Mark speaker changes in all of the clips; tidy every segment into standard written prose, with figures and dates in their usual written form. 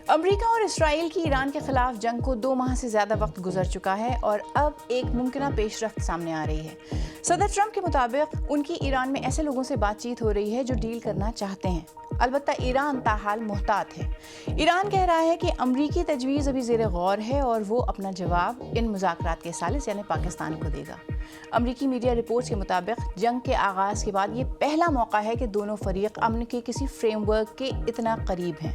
Speaker 1: امریکہ اور اسرائیل کی ایران کے خلاف جنگ کو 2 ماہ سے زیادہ وقت گزر چکا ہے اور اب ایک ممکنہ پیش رفت سامنے آ رہی ہے۔ صدر ٹرمپ کے مطابق ان کی ایران میں ایسے لوگوں سے بات چیت ہو رہی ہے جو ڈیل کرنا چاہتے ہیں، البتہ ایران تاحال محتاط ہے۔ ایران کہہ رہا ہے کہ امریکی تجویز ابھی زیر غور ہے اور وہ اپنا جواب ان مذاکرات کے ثالث یعنی پاکستان کو دے گا۔ امریکی میڈیا رپورٹس کے مطابق جنگ کے آغاز کے بعد یہ پہلا موقع ہے کہ دونوں فریق امن کے کسی فریم ورک کے اتنا قریب ہیں۔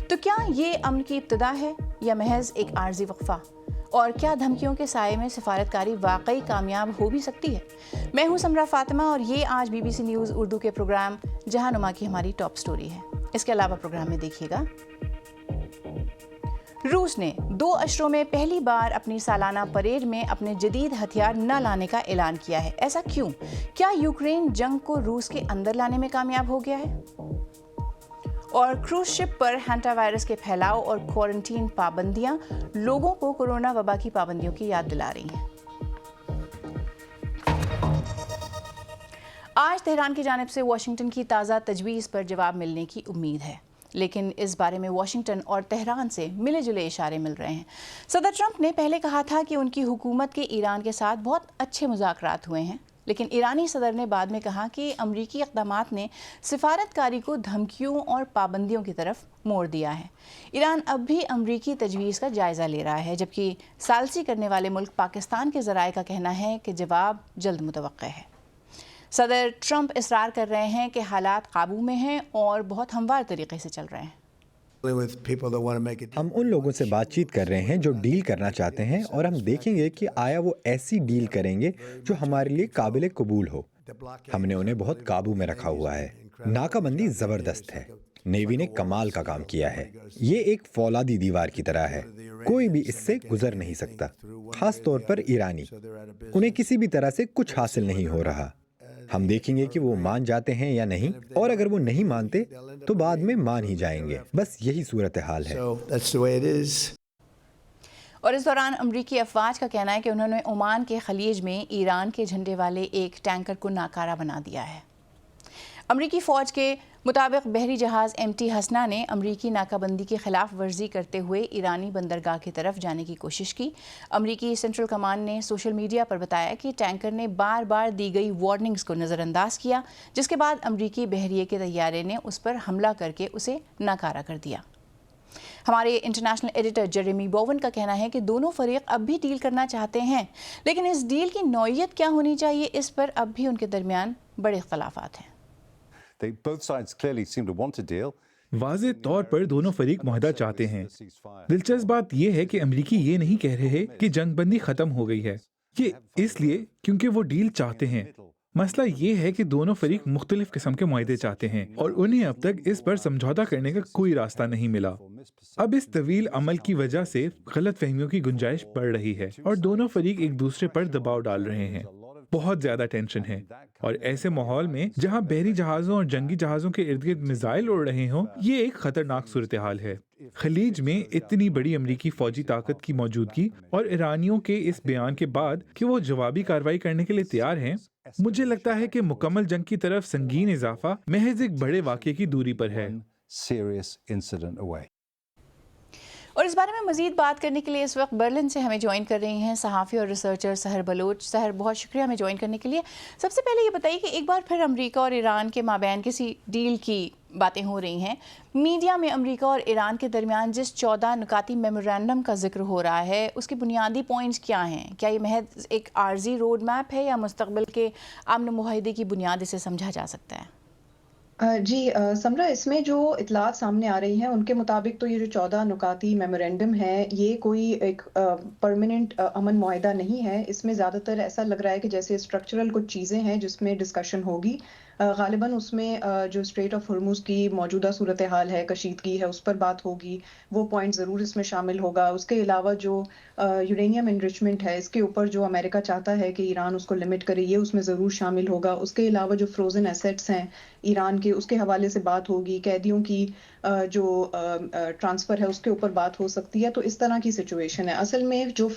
Speaker 1: تو کیا یہ امن کی ابتدا ہے یا محض ایک عارضی وقفہ؟ اور کیا دھمکیوں کے سائے میں سفارتکاری واقعی کامیاب ہو بھی سکتی ہے؟ میں ہوں سمرا فاطمہ اور یہ آج BBC نیوز اردو کے پروگرام جہاں نما کی ہماری ٹاپ سٹوری ہے۔ اس کے علاوہ پروگرام میں دیکھیے گا، روس نے 2 اشروں میں پہلی بار اپنی سالانہ پریڈ میں اپنے جدید ہتھیار نہ لانے کا اعلان کیا ہے۔ ایسا کیوں؟ کیا یوکرین جنگ کو روس کے اندر لانے میں کامیاب ہو گیا ہے؟ اور کروز شپ پر ہینٹا وائرس کے پھیلاؤ اور کوارنٹین پابندیاں لوگوں کو کورونا وبا کی پابندیوں کی یاد دلا رہی ہیں۔ آج تہران کی جانب سے واشنگٹن کی تازہ تجویز پر جواب ملنے کی امید ہے، لیکن اس بارے میں واشنگٹن اور تہران سے ملے جلے اشارے مل رہے ہیں۔ صدر ٹرمپ نے پہلے کہا تھا کہ ان کی حکومت کے ایران کے ساتھ بہت اچھے مذاکرات ہوئے ہیں، لیکن ایرانی صدر نے بعد میں کہا کہ امریکی اقدامات نے سفارتکاری کو دھمکیوں اور پابندیوں کی طرف موڑ دیا ہے۔ ایران اب بھی امریکی تجویز کا جائزہ لے رہا ہے، جبکہ ثالثی کرنے والے ملک پاکستان کے ذرائع کا کہنا ہے کہ جواب جلد متوقع ہے۔ صدر ٹرمپ اصرار کر رہے ہیں کہ حالات قابو میں ہیں اور بہت ہموار طریقے سے چل رہے ہیں۔
Speaker 2: ہم ان لوگوں سے بات چیت کر رہے ہیں جو ڈیل کرنا چاہتے ہیں، اور ہم دیکھیں گے کہ آیا وہ ایسی ڈیل کریں گے جو ہمارے لیے قابل قبول ہو۔ ہم نے انہیں بہت قابو میں رکھا ہوا ہے۔ ناکہ بندی زبردست ہے، نیوی نے کمال کا کام کیا ہے۔ یہ ایک فولادی دیوار کی طرح ہے، کوئی بھی اس سے گزر نہیں سکتا، خاص طور پر ایرانی۔ انہیں کسی بھی طرح سے کچھ حاصل نہیں ہو رہا۔ ہم دیکھیں گے کہ وہ مان جاتے ہیں یا نہیں، اور اگر وہ نہیں مانتے تو بعد میں مان ہی جائیں گے۔ بس یہی صورتحال ہے۔
Speaker 1: اور اس دوران امریکی افواج کا کہنا ہے کہ انہوں نے عمان کے خلیج میں ایران کے جھنڈے والے ایک ٹینکر کو ناکارہ بنا دیا ہے۔ امریکی فوج کے مطابق بحری جہاز MT حسنہ نے امریکی ناکہ بندی کی خلاف ورزی کرتے ہوئے ایرانی بندرگاہ کی طرف جانے کی کوشش کی۔ امریکی سینٹرل کمانڈ نے سوشل میڈیا پر بتایا کہ ٹینکر نے بار بار دی گئی وارننگز کو نظر انداز کیا، جس کے بعد امریکی بحریے کے طیارے نے اس پر حملہ کر کے اسے ناکارہ کر دیا۔ ہمارے انٹرنیشنل ایڈیٹر جیریمی بوون کا کہنا ہے کہ دونوں فریق اب بھی ڈیل کرنا چاہتے ہیں، لیکن اس ڈیل کی نوعیت کیا ہونی چاہیے، اس پر اب بھی ان کے درمیان بڑے اختلافات ہیں۔
Speaker 3: واضح طور پر دونوں فریق معاہدہ چاہتے ہیں۔ دلچسپ بات یہ ہے کہ امریکی یہ نہیں کہہ رہے کہ جنگ بندی ختم ہو گئی ہے، یہ اس لیے کیونکہ وہ ڈیل چاہتے ہیں۔ مسئلہ یہ ہے کہ دونوں فریق مختلف قسم کے معاہدے چاہتے ہیں اور انہیں اب تک اس پر سمجھوتہ کرنے کا کوئی راستہ نہیں ملا۔ اب اس طویل عمل کی وجہ سے غلط فہمیوں کی گنجائش بڑھ رہی ہے اور دونوں فریق ایک دوسرے پر دباؤ ڈال رہے ہیں۔ بہت زیادہ ٹینشن ہے، اور ایسے ماحول میں جہاں بحری جہازوں اور جنگی جہازوں کے ارد گرد میزائل اڑ رہے ہوں، یہ ایک خطرناک صورتحال ہے۔ خلیج میں اتنی بڑی امریکی فوجی طاقت کی موجودگی اور ایرانیوں کے اس بیان کے بعد کہ وہ جوابی کارروائی کرنے کے لیے تیار ہیں، مجھے لگتا ہے کہ مکمل جنگ کی طرف سنگین اضافہ محض ایک بڑے واقعے کی دوری پر ہے۔
Speaker 1: اور اس بارے میں مزید بات کرنے کے لیے اس وقت برلن سے ہمیں جوائن کر رہی ہیں صحافی اور ریسرچر سحر بلوچ۔ سحر، بہت شکریہ ہمیں جوائن کرنے کے لیے۔ سب سے پہلے یہ بتائیے کہ ایک بار پھر امریکہ اور ایران کے مابین کسی ڈیل کی باتیں ہو رہی ہیں۔ میڈیا میں امریکہ اور ایران کے درمیان جس 14 نکاتی میمورنڈم کا ذکر ہو رہا ہے، اس کے بنیادی پوائنٹس کیا ہیں؟ کیا یہ محض ایک عارضی روڈ میپ ہے یا مستقبل کے امن معاہدے کی بنیاد اسے سمجھا جا سکتا ہے؟
Speaker 4: جی سمرا، اس میں جو اطلاعات سامنے آ رہی ہیں ان کے مطابق تو یہ جو 14 نکاتی میمورنڈم ہے، یہ کوئی ایک پرماننٹ امن معاہدہ نہیں ہے۔ اس میں زیادہ تر ایسا لگ رہا ہے کہ جیسے اسٹرکچرل کچھ چیزیں ہیں جس میں ڈسکشن ہوگی۔ غالباً اس میں جو اسٹریٹ آف ہرمز کی موجودہ صورتحال ہے، کشیدگی ہے، اس پر بات ہوگی، وہ پوائنٹ ضرور اس میں شامل ہوگا۔ اس کے علاوہ جو یورینیم انرچمنٹ ہے، اس کے اوپر جو امریکہ چاہتا ہے کہ ایران اس کو لمٹ کرے، یہ اس میں ضرور شامل ہوگا۔ اس کے علاوہ جو فروزن ایسیٹس ہیں ایران کے، اس کے حوالے سے بات ہوگی۔ قیدیوں کی جو ٹرانسفر ہے اس کے اوپر بات ہو سکتی ہے۔ تو اس طرح کی سچویشن ہے۔ اصل میں جو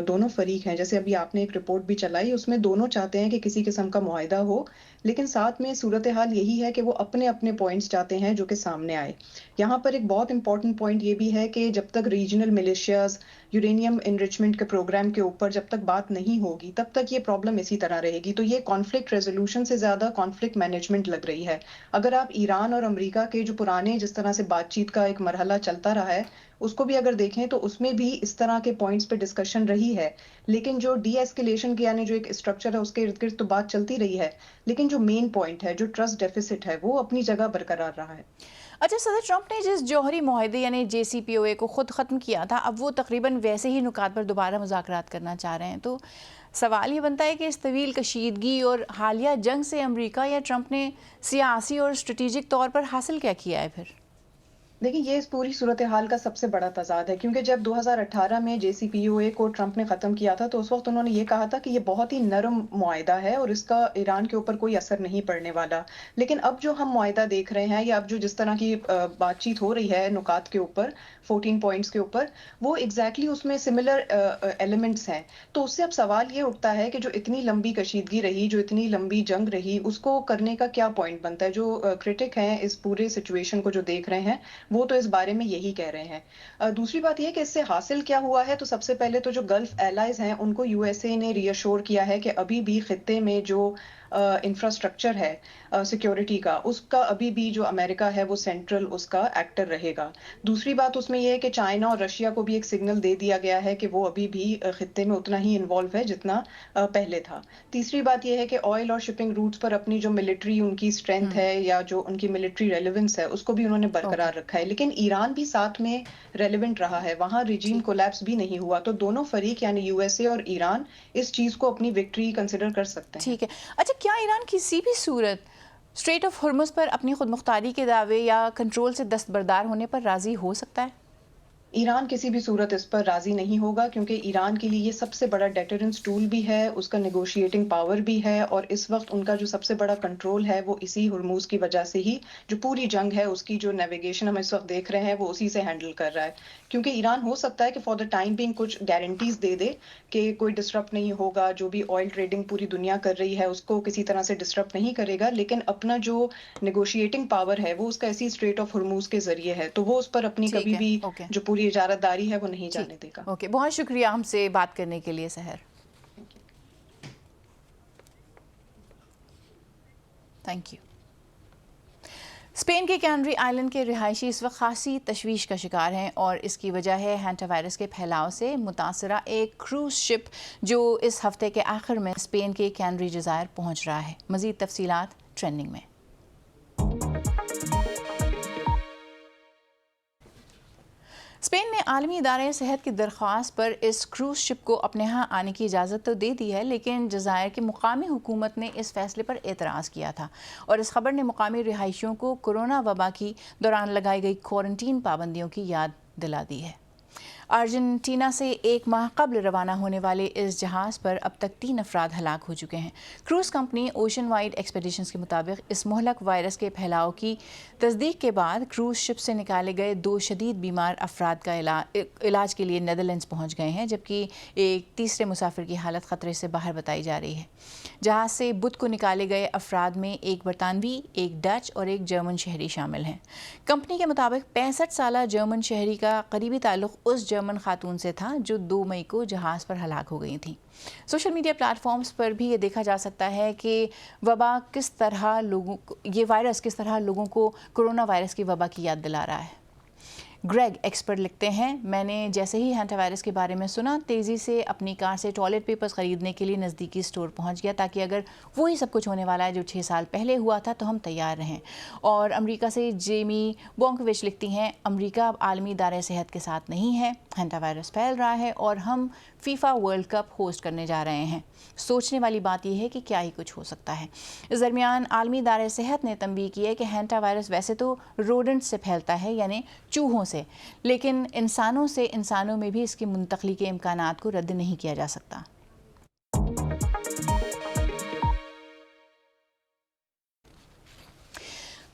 Speaker 4: دونوں فریق ہیں، جیسے ابھی آپ نے ایک رپورٹ بھی چلائی، اس میں دونوں چاہتے ہیں کہ کسی قسم کا معاہدہ ہو، لیکن ساتھ میں صورتحال یہی ہے کہ وہ اپنے اپنے پوائنٹس چاہتے ہیں جو کہ سامنے آئے۔ یہاں پر ایک بہت امپورٹنٹ پوائنٹ یہ بھی ہے کہ جب تک ریجنل ملیشیاز یورینیم انریچمنٹ کے پروگرام کے اوپر جب تک بات نہیں ہوگی تب تک یہ پرابلم اسی طرح رہے گی۔ تو یہ کانفلکٹ ریزولوشن سے زیادہ کانفلکٹ مینجمنٹ لگ رہی ہے۔ اگر آپ ایران اور امریکہ کے جو پرانے جس طرح سے بات چیت کا ایک مرحلہ چلتا رہا ہے اس کو بھی اگر دیکھیں تو اس میں بھی اس طرح کے پوائنٹس پہ ڈسکشن رہی ہے، لیکن جو ڈی ایسکیلیشن کے یعنی جو ایک اسٹرکچر ہے اس کے ارد گرد تو بات چلتی رہی ہے، لیکن جو مین پوائنٹ ہے جو ٹرسٹ ڈیفیسٹ ہے وہ اپنی جگہ برقرار رہا ہے۔
Speaker 1: اچھا، صدر ٹرمپ نے جس جوہری معاہدے یعنی JCPOA کو خود ختم کیا تھا، اب وہ تقریباً ویسے ہی نکات پر دوبارہ مذاکرات کرنا چاہ رہے ہیں، تو سوال یہ بنتا ہے کہ اس طویل کشیدگی اور حالیہ جنگ سے امریکہ یا ٹرمپ نے سیاسی اور اسٹریٹجک طور پر حاصل کیا کیا ہے پھر؟
Speaker 4: دیکھیں یہ اس پوری صورتحال کا سب سے بڑا تضاد ہے، کیونکہ جب 2018 میں JCPOA کو ٹرمپ نے ختم کیا تھا تو اس وقت انہوں نے یہ کہا تھا کہ یہ بہت ہی نرم معاہدہ ہے اور اس کا ایران کے اوپر کوئی اثر نہیں پڑنے والا، لیکن اب جو ہم معاہدہ دیکھ رہے ہیں یا اب جو جس طرح کی بات چیت ہو رہی ہے نکات کے اوپر 14 پوائنٹس کے اوپر، وہ ایگزیکٹلی اس میں سملر ایلیمنٹس ہیں۔ تو اس سے اب سوال یہ اٹھتا ہے کہ جو اتنی لمبی کشیدگی رہی، جو اتنی لمبی جنگ رہی، اس کو کرنے کا کیا پوائنٹ بنتا ہے؟ جو کرٹک ہیں اس پورے سچویشن کو جو دیکھ رہے ہیں وہ تو اس بارے میں یہی کہہ رہے ہیں۔ دوسری بات یہ کہ اس سے حاصل کیا ہوا ہے، تو سب سے پہلے تو جو گلف ایلائز ہیں ان کو USA نے ری ایشور کیا ہے کہ ابھی بھی خطے میں جو انفراسٹرکچر ہے سیکیورٹی کا، اس کا ابھی بھی جو امریکہ ہے وہ سینٹرل اس کا ایکٹر رہے گا۔ دوسری بات اس میں یہ ہے کہ چائنا اور رشیا کو بھی ایک سگنل دے دیا گیا ہے کہ وہ ابھی بھی خطے میں اتنا ہی انوالو ہے جتنا پہلے تھا۔ تیسری بات یہ ہے کہ آئل اور شپنگ روٹس پر اپنی جو ملٹری ان کی اسٹرینتھ ہے یا جو ان کی ملٹری ریلیونس ہے اس کو بھی انہوں نے برقرار رکھا ہے، لیکن ایران بھی ساتھ میں ریلیونٹ رہا ہے، وہاں ریجیم کولیپس بھی نہیں ہوا۔ تو دونوں فریق یعنی USA اور ایران اس چیز کو اپنی وکٹری کنسیڈر کر سکتے ہیں۔
Speaker 1: ٹھیک ہے، اچھا کیا ایران کسی بھی صورت اسٹریٹ آف ہرمز پر اپنی خود مختاری کے دعوے یا کنٹرول سے دستبردار ہونے پر راضی ہو سکتا ہے؟
Speaker 4: ایران کسی بھی صورت اس پر راضی نہیں ہوگا، کیونکہ ایران کے لیے یہ سب سے بڑا ڈیٹرنس ٹول بھی ہے، اس کا نیگوشیٹنگ پاور بھی ہے، اور اس وقت ان کا جو سب سے بڑا کنٹرول ہے وہ اسی ہرموز کی وجہ سے ہی جو پوری جنگ ہے اس کی جو نیویگیشن ہم اس وقت دیکھ رہے ہیں وہ اسی سے ہینڈل کر رہا ہے۔ کیونکہ ایران ہو سکتا ہے کہ فار دا ٹائم بینگ کچھ گارنٹیز دے دے کہ کوئی ڈسٹرپٹ نہیں ہوگا، جو بھی آئل ٹریڈنگ پوری دنیا کر رہی ہے اس کو کسی طرح سے ڈسٹرپٹ نہیں کرے گا، لیکن اپنا جو نیگوشیٹنگ پاور ہے وہ اس کا ایسی اسٹریٹ آف ہرموز کے ذریعے ہے، تو وہ اس پر اپنی کبھی بھی جو پوری اجارت داری ہے وہ نہیں جانے دے گا۔
Speaker 1: اوکے، بہت شکریہ ہم سے بات کرنے کے لیے سحر، تھینک یو۔ اسپین کے کینری آئلینڈ کے رہائشی اس وقت خاصی تشویش کا شکار ہیں، اور اس کی وجہ ہے ہینٹا وائرس کے پھیلاؤ سے متاثرہ ایک کروز شپ جو اس ہفتے کے آخر میں اسپین کے کینری جزائر پہنچ رہا ہے۔ مزید تفصیلات ٹرینڈنگ میں۔ اسپین نے عالمی ادارے صحت کی درخواست پر اس کروز شپ کو اپنے ہاں آنے کی اجازت تو دے دی ہے، لیکن جزائر کی مقامی حکومت نے اس فیصلے پر اعتراض کیا تھا، اور اس خبر نے مقامی رہائشیوں کو کورونا وبا کی دوران لگائی گئی کوارنٹین پابندیوں کی یاد دلا دی ہے۔ ارجنٹینا سے 1 ماہ قبل روانہ ہونے والے اس جہاز پر اب تک 3 افراد ہلاک ہو چکے ہیں۔ Cruise company Oceanwide Expeditions کے مطابق اس مہلک وائرس کے پھیلاؤ کی تصدیق کے بعد کروز شپ سے نکالے گئے 2 شدید بیمار افراد کا علاج کے لیے نیدرلینڈز پہنچ گئے ہیں، جبکہ ایک تیسرے مسافر کی حالت خطرے سے باہر بتائی جا رہی ہے۔ جہاز سے بدھ کو نکالے گئے افراد میں ایک برطانوی، ایک ڈچ اور ایک جرمن شہری شامل ہیں۔ کمپنی کے مطابق 65 سالہ جرمن شہری کا قریبی تعلق اس جرمن خاتون سے تھا جو 2 مئی کو جہاز پر ہلاک ہو گئی تھیں۔ سوشل میڈیا پلیٹ فارمز پر بھی یہ دیکھا جا سکتا ہے کہ یہ وائرس کس طرح لوگوں کو کورونا وائرس کی وبا کی یاد دلا رہا ہے۔ گریگ ایکسپرٹ لکھتے ہیں، میں نے جیسے ہی ہینٹا وائرس کے بارے میں سنا تیزی سے اپنی کار سے ٹوائلٹ پیپرز خریدنے کے لیے نزدیکی اسٹور پہنچ گیا، تاکہ اگر وہی سب کچھ ہونے والا ہے جو 6 سال پہلے ہوا تھا تو ہم تیار رہیں۔ اور امریکہ سے جیمی بونکوچ لکھتی ہیں، امریکہ اب عالمی ادارے صحت کے ساتھ نہیں ہے، ہینٹا وائرس پھیل رہا ہے اور ہم فیفا ورلڈ کپ ہوسٹ کرنے جا رہے ہیں۔ سوچنے والی بات یہ ہے کہ کیا ہی کچھ ہو سکتا ہے۔ اس درمیان عالمی ادارے صحت نے تنبیہ کی ہے کہ ہینٹا وائرس ویسے تو روڈنٹ سے پھیلتا ہے، یعنی چوہوں سے، لیکن انسانوں سے انسانوں میں بھی اس کی منتقلی کے امکانات کو رد نہیں کیا جا سکتا۔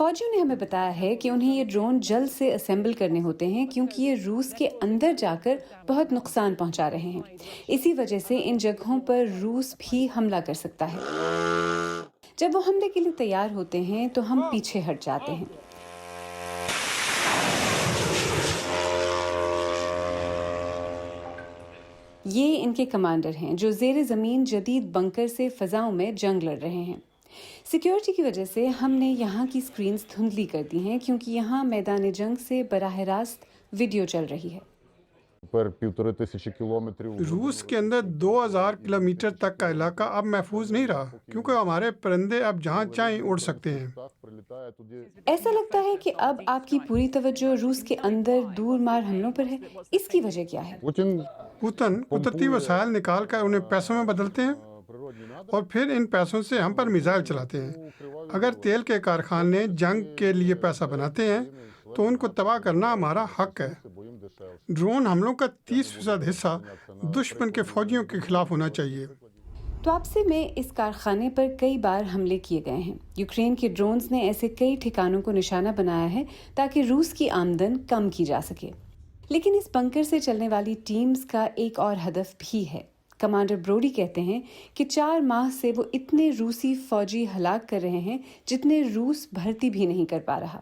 Speaker 5: فوجیوں نے ہمیں بتایا ہے کہ انہیں یہ ڈرون جلد سے اسمبل کرنے ہوتے ہیں کیونکہ یہ روس کے اندر جا کر بہت نقصان پہنچا رہے ہیں. اسی وجہ سے ان جگہوں پر روس بھی حملہ کر سکتا ہے. جب وہ حملے کے لیے تیار ہوتے ہیں تو ہم پیچھے ہٹ جاتے ہیں. یہ ان کے کمانڈر ہیں جو زیر زمین جدید بنکر سے فضاؤں میں جنگ لڑ رہے ہیں. سیکیورٹی کی وجہ سے ہم نے یہاں کی سکرینز دھندلی کر دی ہیں کیونکہ یہاں میدان جنگ سے براہ راست ویڈیو چل رہی ہے.
Speaker 6: روس کے اندر 2000 کلومیٹر تک کا علاقہ اب محفوظ نہیں رہا کیونکہ ہمارے پرندے اب جہاں چاہیں اڑ سکتے ہیں.
Speaker 5: ایسا لگتا ہے کہ اب آپ کی پوری توجہ روس کے اندر دور مار حملوں پر ہے. اس کی وجہ کیا ہے؟
Speaker 6: پوتن قدرتی وسائل نکال کر انہیں پیسوں میں بدلتے ہیں اور پھر ان پیسوں سے ہم پر میزائل چلاتے ہیں. اگر تیل کے کارخانے جنگ کے لیے پیسہ بناتے ہیں تو ان کو تباہ کرنا ہمارا حق ہے. ڈرون حملوں کا 30% حصہ دشمن کے فوجیوں کے خلاف ہونا چاہیے.
Speaker 5: تو آپ سے میں اس کارخانے پر کئی بار حملے کیے گئے ہیں. یوکرین کے ڈرونز نے ایسے کئی ٹھکانوں کو نشانہ بنایا ہے تاکہ روس کی آمدن کم کی جا سکے. لیکن اس بنکر سے چلنے والی ٹیمز کا ایک اور ہدف بھی ہے. کمانڈر بروڈی کہتے ہیں کہ 4 ماہ سے وہ اتنے روسی فوجی ہلاک کر رہے ہیں جتنے روس بھرتی بھی نہیں کر پا رہا.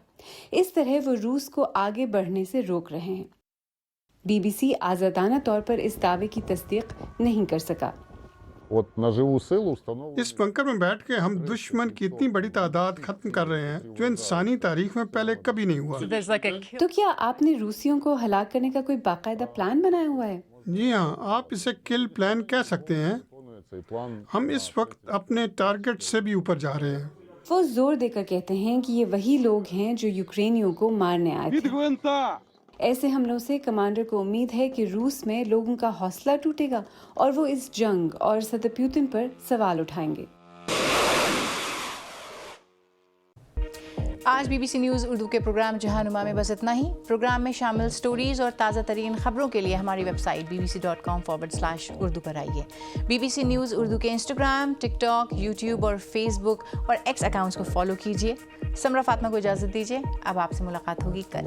Speaker 5: اس طرح وہ روس کو آگے بڑھنے سے روک رہے ہیں. بی بی سی آزادانہ طور پر اس دعوے کی تصدیق نہیں کر سکا.
Speaker 6: اس بنکر میں بیٹھ کے ہم دشمن کی اتنی بڑی تعداد ختم کر رہے ہیں جو انسانی تاریخ میں پہلے کبھی نہیں ہوا.
Speaker 5: تو کیا آپ نے روسیوں کو ہلاک کرنے کا کوئی باقاعدہ پلان بنایا ہوا ہے؟
Speaker 6: جی ہاں، آپ اسے کل پلان کہہ سکتے ہیں. ہم اس وقت اپنے ٹارگٹ سے بھی اوپر جا رہے ہیں.
Speaker 5: وہ زور دے کر کہتے ہیں کہ یہ وہی لوگ ہیں جو یوکرینیوں کو مارنے آئے تھے. ایسے حملوں سے کمانڈر کو امید ہے کہ روس میں لوگوں کا حوصلہ ٹوٹے گا اور وہ اس جنگ اور صدر پیوتن پر سوال اٹھائیں گے.
Speaker 1: آج B B C news Urdu کے پروگرام جہانما میں بس اتنا ہی. پروگرام میں شامل سٹوریز اور تازہ ترین خبروں کے لیے ہماری ویب سائٹ bbc.com/urdu پر آئیے. B B C news Urdu کے انسٹاگرام، ٹک ٹاک، یوٹیوب اور فیس بک اور ایکس اکاؤنٹس کو فالو کیجیے. سمرا فاطمہ کو اجازت دیجیے. اب آپ سے ملاقات ہوگی کل.